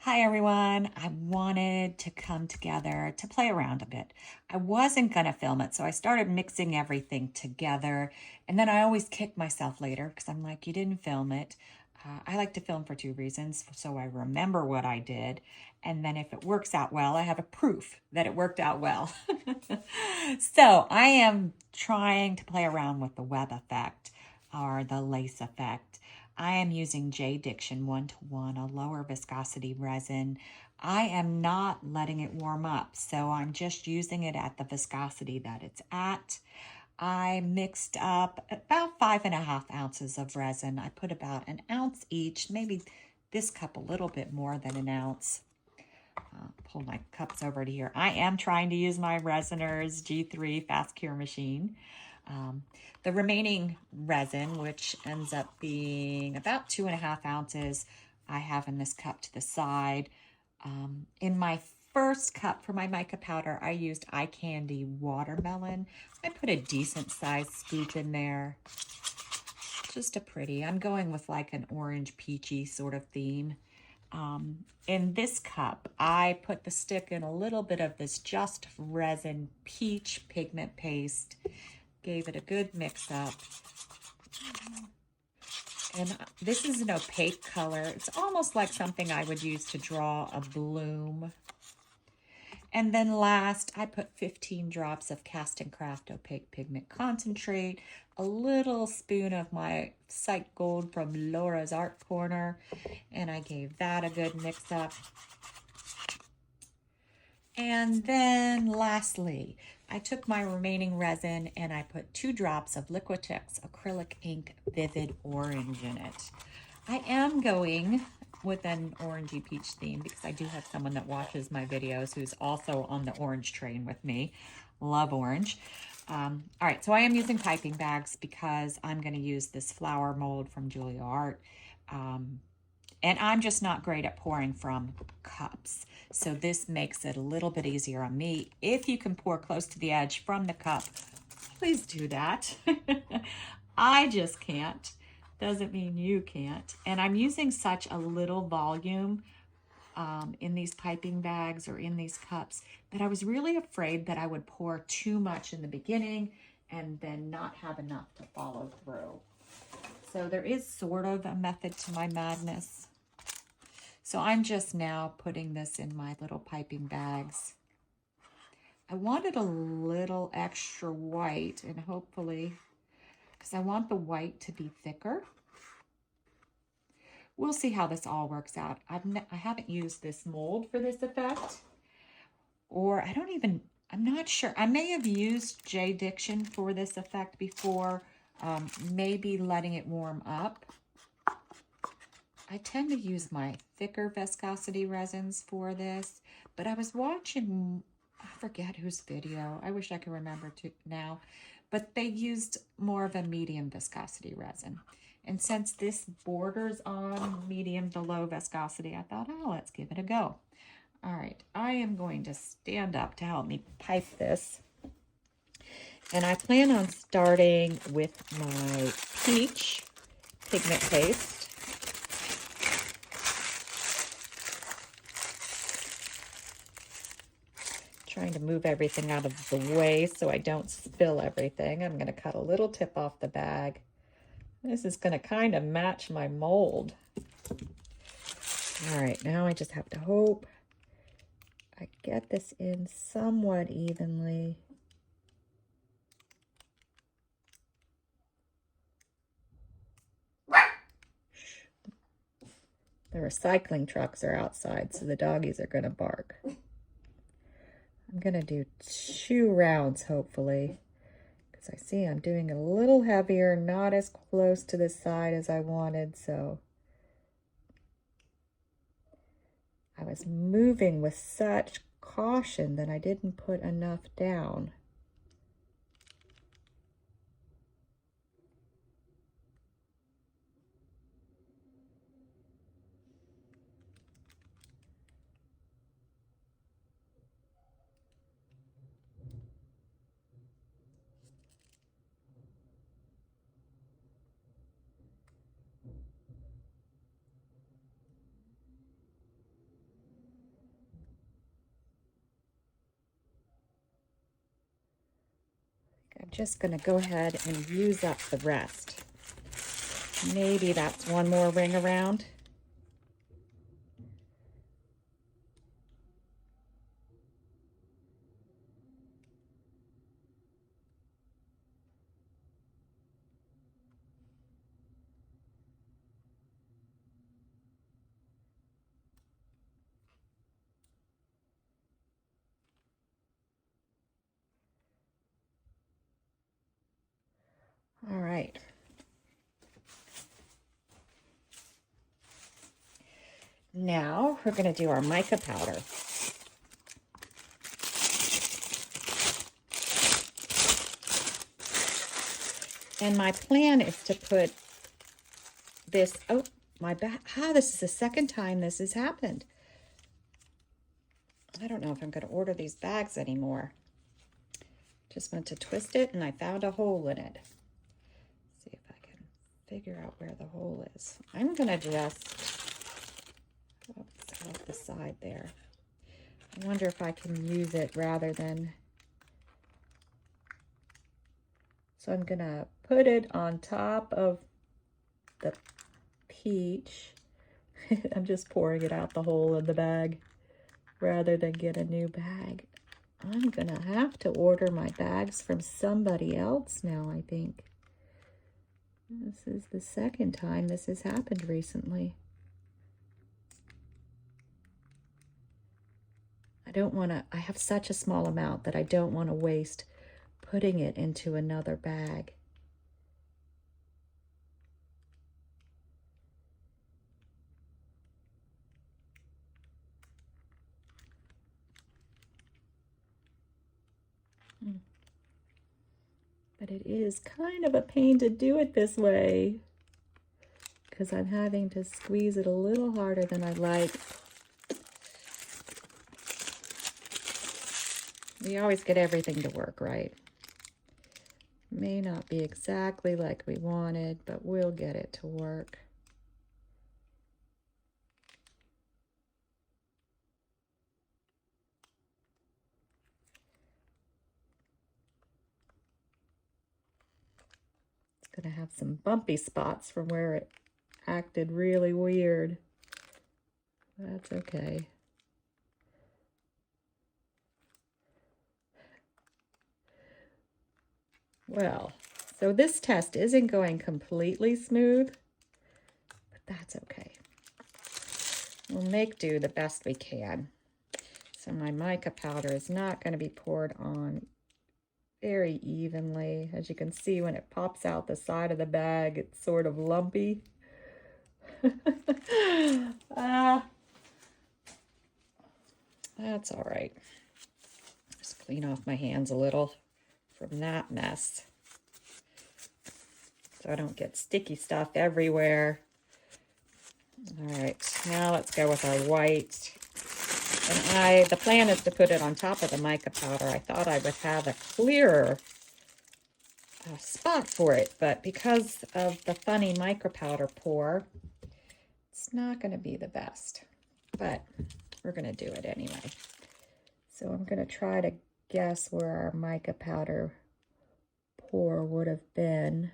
Hi everyone, I wanted to come together to play around a bit. I wasn't going to film it, so I started mixing everything together, and then I always kick myself later because I'm like, you didn't film it. I like to film for two reasons, so I remember what I did, and then if it works out well, I have a proof that it worked out well. So I am trying to play around with the web effect or the lace effect. I am using JDiction 1:1, a lower viscosity resin. I am not letting it warm up, so I'm just using it at the viscosity that it's at. I mixed up about 5.5 ounces of resin. I put about an ounce each, maybe this cup a little bit more than an ounce. Pull my cups over to here. I am trying to use my Resiners G3 fast cure machine. The remaining resin, which ends up being about 2.5 ounces, I have in this cup to the side. In my first cup for my mica powder, I used Eye Candy Watermelon. I put a decent sized scoop in there. Just a pretty. I'm going with like an orange peachy sort of theme. In this cup, I put the stick in a little bit of this Just Resin Peach pigment paste. Gave it a good mix up. And this is an opaque color. It's almost like something I would use to draw a bloom. And then last, I put 15 drops of CastinCraft opaque pigment concentrate, a little spoon of my Sight Gold from Laura's Art Corner, and I gave that a good mix up. And then lastly, I took my remaining resin and I put 2 drops of Liquitex acrylic ink vivid orange in it. I am going with an orangey peach theme because I do have someone that watches my videos who's also on the orange train with me. Love orange. All right, so I am using piping bags because I'm going to use this flower mold from Julia Art. And I'm just not great at pouring from cups. So this makes it a little bit easier on me. If you can pour close to the edge from the cup, please do that. I just can't. Doesn't mean you can't. And I'm using such a little volume in these piping bags or in these cups that I was really afraid that I would pour too much in the beginning and then not have enough to follow through. So there is sort of a method to my madness. So I'm just now putting this in my little piping bags. I wanted a little extra white, and hopefully, because I want the white to be thicker. We'll see how this all works out. I haven't used this mold for this effect, or I'm not sure. I may have used JDiction for this effect before, maybe letting it warm up. I tend to use my thicker viscosity resins for this, but I was watching, I forget whose video, I wish I could remember now, but they used more of a medium viscosity resin. And since this borders on medium to low viscosity, I thought, oh, let's give it a go. All right, I am going to stand up to help me pipe this. And I plan on starting with my peach pigment paste. Trying to move everything out of the way so I don't spill everything. I'm going to cut a little tip off the bag. This is going to kind of match my mold. All right, now I just have to hope I get this in somewhat evenly. The recycling trucks are outside, so the doggies are going to bark. I'm going to do 2 rounds, hopefully, because I see I'm doing it a little heavier, not as close to the side as I wanted, so I was moving with such caution that I didn't put enough down. I'm just going to go ahead and use up the rest. Maybe that's one more ring around. All right. Now we're going to do our mica powder. And my plan is to put this, oh, my bag, this is the second time this has happened. I don't know if I'm going to order these bags anymore. Just went to twist it and I found a hole in it. Let's see if I can figure out where the hole is. I'm going to just, oops, off the side there. I wonder if I can use it rather than, so I'm going to put it on top of the peach. I'm just pouring it out the hole in the bag rather than get a new bag. I'm gonna have to order my bags from somebody else now, I think. This is the second time this has happened recently. I have such a small amount that I don't want to waste putting it into another bag. But it is kind of a pain to do it this way because I'm having to squeeze it a little harder than I'd like. We always get everything to work right. May not be exactly like we wanted, but we'll get it to work. It's gonna have some bumpy spots from where it acted really weird. That's okay. Well, so this test isn't going completely smooth, but that's okay. We'll make do the best we can. So my mica powder is not going to be poured on very evenly. As you can see, when it pops out the side of the bag, it's sort of lumpy. That's all right. Just clean off my hands a little from that mess so I don't get sticky stuff everywhere. All right, now let's go with our white. And the plan is to put it on top of the mica powder. I thought I would have a clearer spot for it, but because of the funny mica powder pour, it's not going to be the best, but we're going to do it anyway. So I'm going to try to guess where our mica powder pour would have been.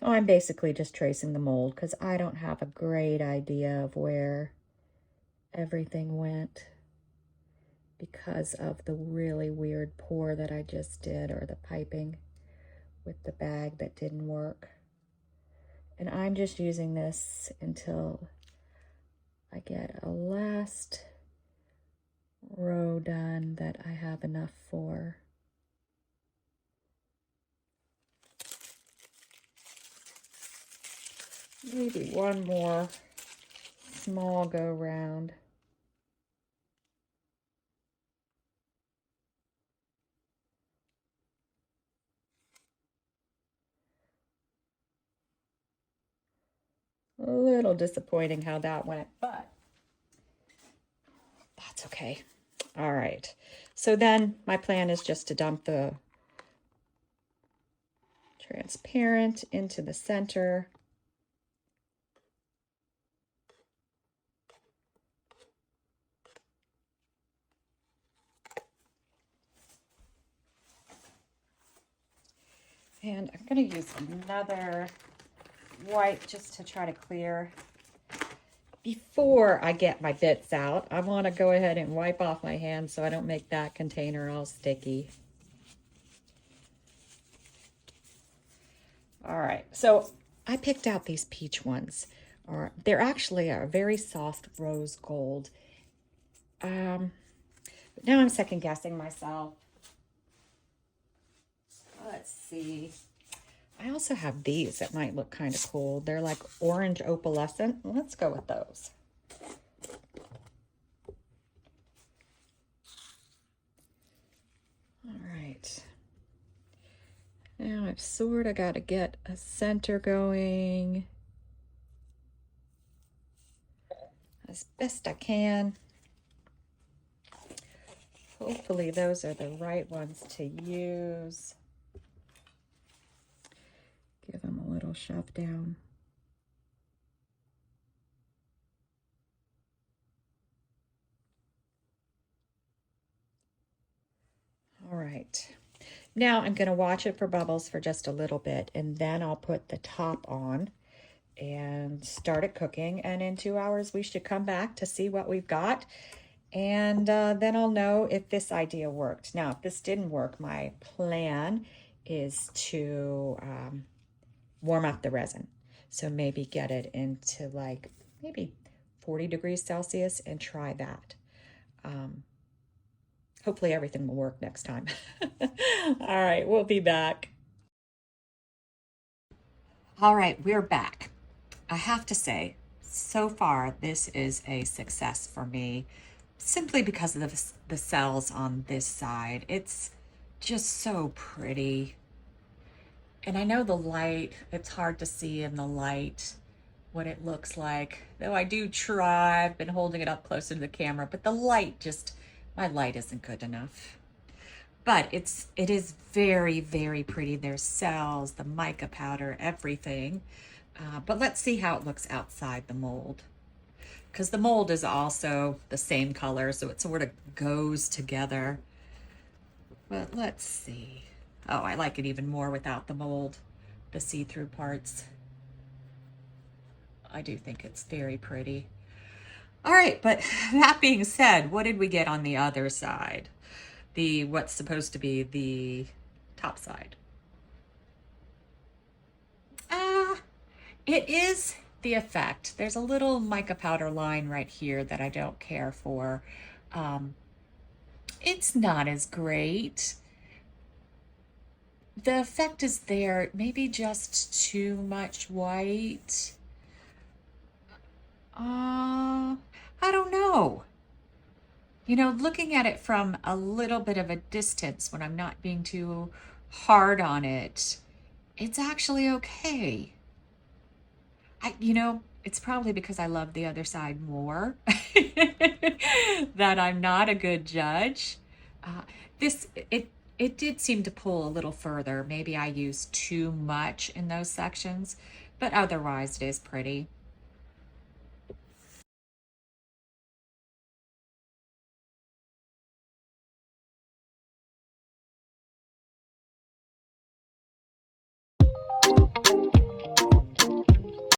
So I'm basically just tracing the mold because I don't have a great idea of where everything went because of the really weird pour that I just did, or the piping with the bag that didn't work. And I'm just using this until I get a last row done that I have enough for. Maybe one more small go round. A little disappointing how that went, but that's okay. All right, so then my plan is just to dump the transparent into the center. And I'm going to use another wipe just to try to clear. Before I get my bits out, I want to go ahead and wipe off my hands so I don't make that container all sticky. All right, so I picked out these peach ones. They're actually a very soft rose gold. But now I'm second guessing myself. Let's see. I also have these that might look kind of cool. They're like orange opalescent. Let's go with those. All right. Now I've sort of got to get a center going as best I can. Hopefully those are the right ones to use. Give them a little shove down. All right. Now I'm going to watch it for bubbles for just a little bit, and then I'll put the top on and start it cooking. And in 2 hours, we should come back to see what we've got. And then I'll know if this idea worked. Now, if this didn't work, my plan is to warm up the resin. So maybe get it into like maybe 40 degrees Celsius and try that. Hopefully everything will work next time. All right, we'll be back. All right, we're back. I have to say, so far, this is a success for me, simply because of the cells on this side. It's just so pretty. And I know the light, it's hard to see in the light what it looks like, though I do try. I've been holding it up closer to the camera, but the light just, my light isn't good enough. But it is very, very pretty. There's cells, the mica powder, everything. But let's see how it looks outside the mold, because the mold is also the same color, so it sort of goes together. But let's see. Oh, I like it even more without the mold, the see-through parts. I do think it's very pretty. All right, but that being said, what did we get on the other side? What's supposed to be the top side. It is the effect. There's a little mica powder line right here that I don't care for. It's not as great. The effect is there, maybe just too much white. I don't know. You know, looking at it from a little bit of a distance when I'm not being too hard on it, it's actually okay. You know, it's probably because I love the other side more that I'm not a good judge. It did seem to pull a little further. Maybe I used too much in those sections, but otherwise it is pretty.